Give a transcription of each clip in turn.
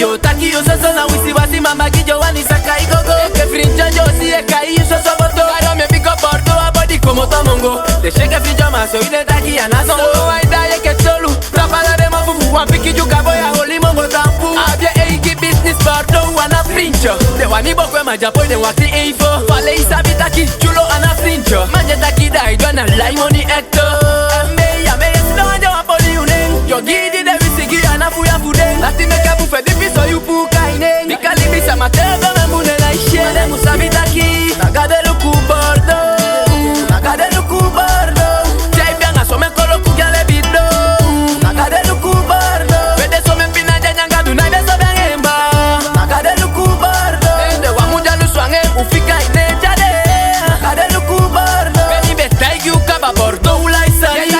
Yo taki yo so na wisi wasi mama ki yo wani sakai gogo. Que frincha yo si e kai yo so boto. Caro me pico Bordo a body como tomongo. De shake frincha ma so ide taki anaso. Ai dai que solo. Trapala de mo fufu wan piki you ka boy a holi mongo tampu. Abia eiki business Bordo wana frincha. De wani bokwe ma japo de wati eifo. Fale isabi taki chulo ana frincha. Manje taki dai do na lai money hector. Ya me no anje wa poli unen. Yo gidi de wisi gi ana fu ya fuden. Lati me ka bufe so you puka ine Mikali bisa matebe me mune na ishe Mane musabita ki Gadoe Bordo Gadoe Bordo Jai bianga so me kolo kugyale bido Gadoe Bordo Wede so me pina janyanga du na ibe so biangemba Gadoe Bordo Ende wa muja luswange ufika ine jade Gadoe Bordo Beni betaigi ukaba Bordo ulaisani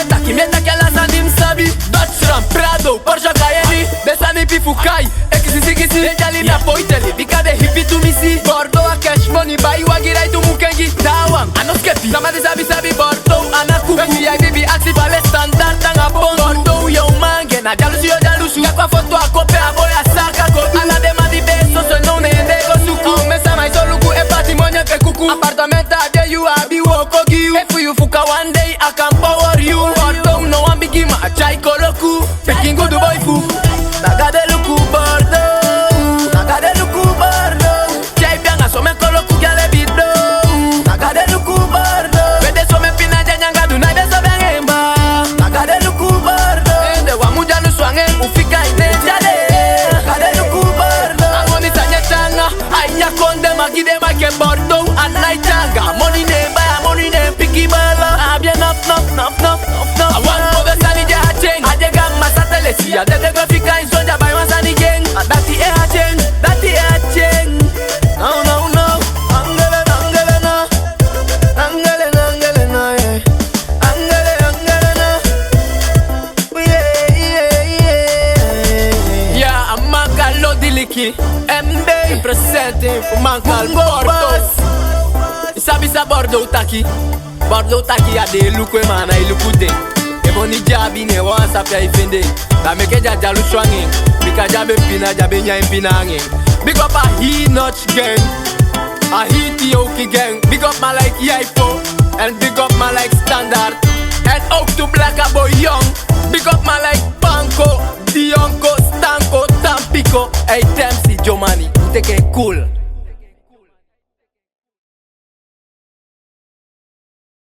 Taki mieta kiala sandi msabi Dutch Ram, Prado, Porsche Cayenne Besani pifukai, ekisi Ejali na poiteli, bika de hippie tu misi Bordo a cash money, bai wagirai tu mukengi Dawang, anoskepi, nama de sabi Bordo anaku Wengi ya bibi aksi vale standard tanga bongo Bordo yo mange, na jalusu Yakwa foto a kope a boya saka kodu Ala de madi beso, so no ne ndego suku Mesa maiso luku e patrimonio pe kuku Apartamenta de you abi woko giu Efu you fuka one day, I can power you Bordo no one bigi ma, chai koloku Peking good boy fu Gadoe Bordo Gadoe Bordo Jai bianga so me kolo kugyale bido Gadoe Bordo Wede so me pina janyanga du na ibe so biangemba Gadoe Bordo Ende wa muja luswange ufika ine jade Gadoe Bordo Amoni sanye changa Aya konde magide make Bordo Anai changa Money ne baya money ne piki bala Abia nop Awan kobe sani je hacheng Aje gang masatele siya Dede go fika insonja bay masani geng Dati e hacheng No Angele na yeah Angele na Yeah, I'm Manka Lodilikie MB Presenting for Manka Bordo Isabi sa Bordo taki a de lukwe mana ilukute Eboni jabi ne wansa pia ifende Da meke jalu swange Bika jabe pina jabe nya impina ange Big up a he notch gang A he Tioki gang Big up my like Yaipo And big up my like Standard And ook to Black Boy Young Big up my like Banco Dionko, Stanko, Tampico Hey Temsi, Jomani, take it cool